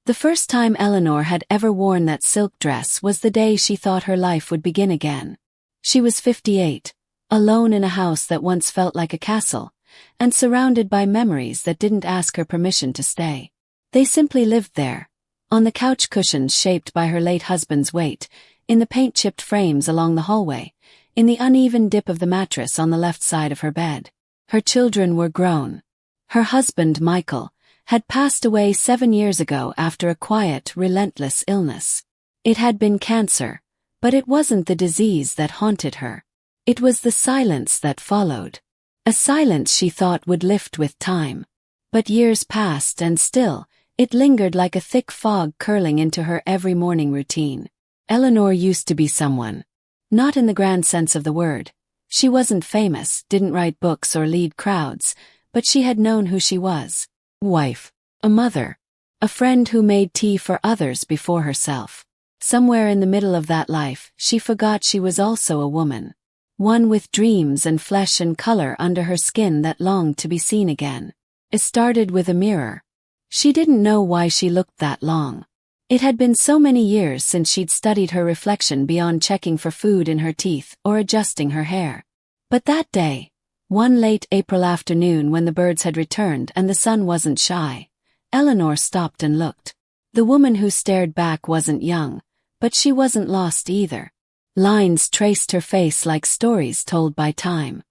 The first time Eleanor had ever worn that silk dress was the day she thought her life would begin again. She was 58, alone in a house that once felt like a castle, and surrounded by memories that didn't ask her permission to stay. They simply lived there, on the couch cushions shaped by her late husband's weight, in the paint-chipped frames along the hallway, in the uneven dip of the mattress on the left side of her bed. Her children were grown. Her husband, Michael, had passed away 7 years ago after a quiet, relentless illness. It had been cancer, but it wasn't the disease that haunted her. It was the silence that followed. A silence she thought would lift with time. But years passed and still, it lingered like a thick fog curling into her every morning routine. Eleanor used to be someone. Not in the grand sense of the word. She wasn't famous, didn't write books or lead crowds, but she had known who she was. A wife, a mother, a friend who made tea for others before herself. Somewhere in the middle of that life, she forgot she was also a woman. One with dreams and flesh and color under her skin that longed to be seen again. It started with a mirror. She didn't know why she looked that long. It had been so many years since she'd studied her reflection beyond checking for food in her teeth or adjusting her hair. But that day, one late April afternoon when the birds had returned and the sun wasn't shy, Eleanor stopped and looked. The woman who stared back wasn't young, but she wasn't lost either. Lines traced her face like stories told by time.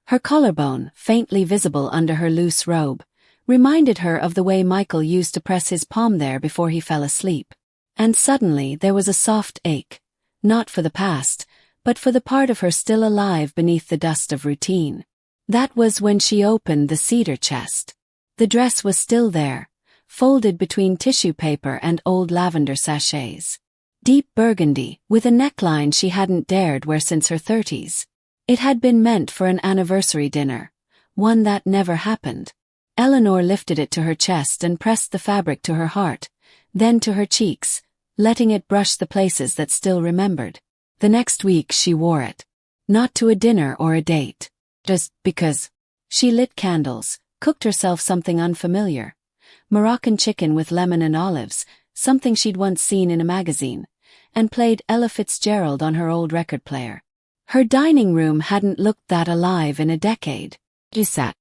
Her collarbone, faintly visible under her loose robe, reminded her of the way Michael used to press his palm there before he fell asleep. And suddenly there was a soft ache, not for the past, but for the part of her still alive beneath the dust of routine. That was when she opened the cedar chest. The dress was still there, folded between tissue paper and old lavender sachets. Deep burgundy, with a neckline she hadn't dared wear since her 30s. It had been meant for an anniversary dinner, one that never happened. Eleanor lifted it to her chest and pressed the fabric to her heart, then to her cheeks, letting it brush the places that still remembered. The next week she wore it. Not to a dinner or a date. Just because. She lit candles, cooked herself something unfamiliar. Moroccan chicken with lemon and olives, something she'd once seen in a magazine, and played Ella Fitzgerald on her old record player. Her dining room hadn't looked that alive in a decade. She sat.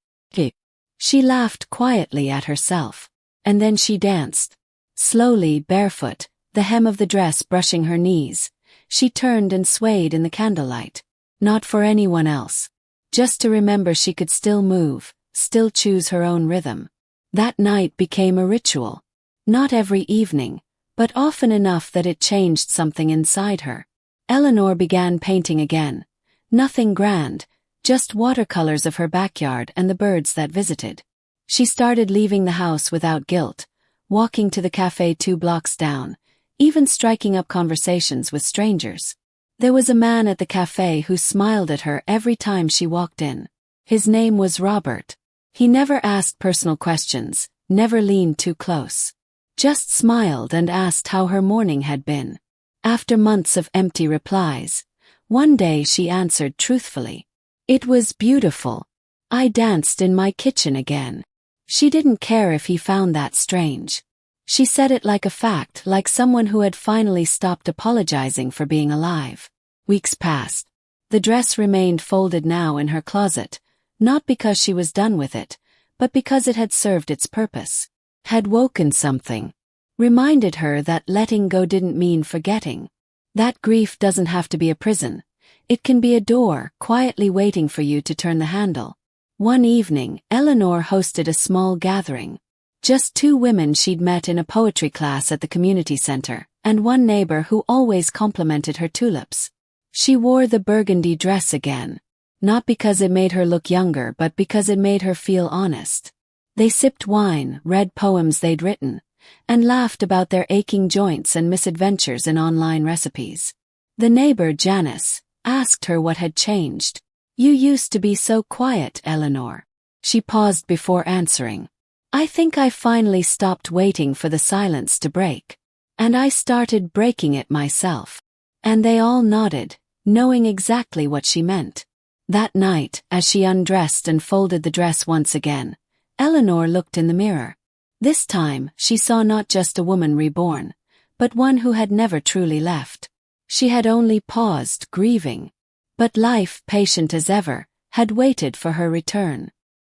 She laughed quietly at herself. And then she danced. Slowly, barefoot, the hem of the dress brushing her knees, she turned and swayed in the candlelight. Not for anyone else. Just to remember she could still move, still choose her own rhythm. That night became a ritual. Not every evening, but often enough that it changed something inside her. Eleanor began painting again. Nothing grand, just watercolors of her backyard and the birds that visited. She started leaving the house without guilt, walking to the cafe 2 blocks down, even striking up conversations with strangers. There was a man at the cafe who smiled at her every time she walked in. His name was Robert. He never asked personal questions, never leaned too close. Just smiled and asked how her morning had been. After months of empty replies, one day she answered truthfully. It was beautiful. I danced in my kitchen again. She didn't care if he found that strange. She said it like a fact, like someone who had finally stopped apologizing for being alive. Weeks passed. The dress remained folded now in her closet, not because she was done with it, but because it had served its purpose. Had woken something. Reminded her that letting go didn't mean forgetting. That grief doesn't have to be a prison. It can be a door, quietly waiting for you to turn the handle. One evening, Eleanor hosted a small gathering. Just 2 women she'd met in a poetry class at the community center, and one neighbor who always complimented her tulips. She wore the burgundy dress again. Not because it made her look younger, but because it made her feel honest. They sipped wine, read poems they'd written, and laughed about their aching joints and misadventures in online recipes. The neighbor, Janice, asked her what had changed. You used to be so quiet, Eleanor. She paused before answering. I think I finally stopped waiting for the silence to break. And I started breaking it myself. And they all nodded, knowing exactly what she meant. That night, as she undressed and folded the dress once again, Eleanor looked in the mirror. This time, she saw not just a woman reborn, but one who had never truly left. She had only paused, grieving. But life, patient as ever, had waited for her return.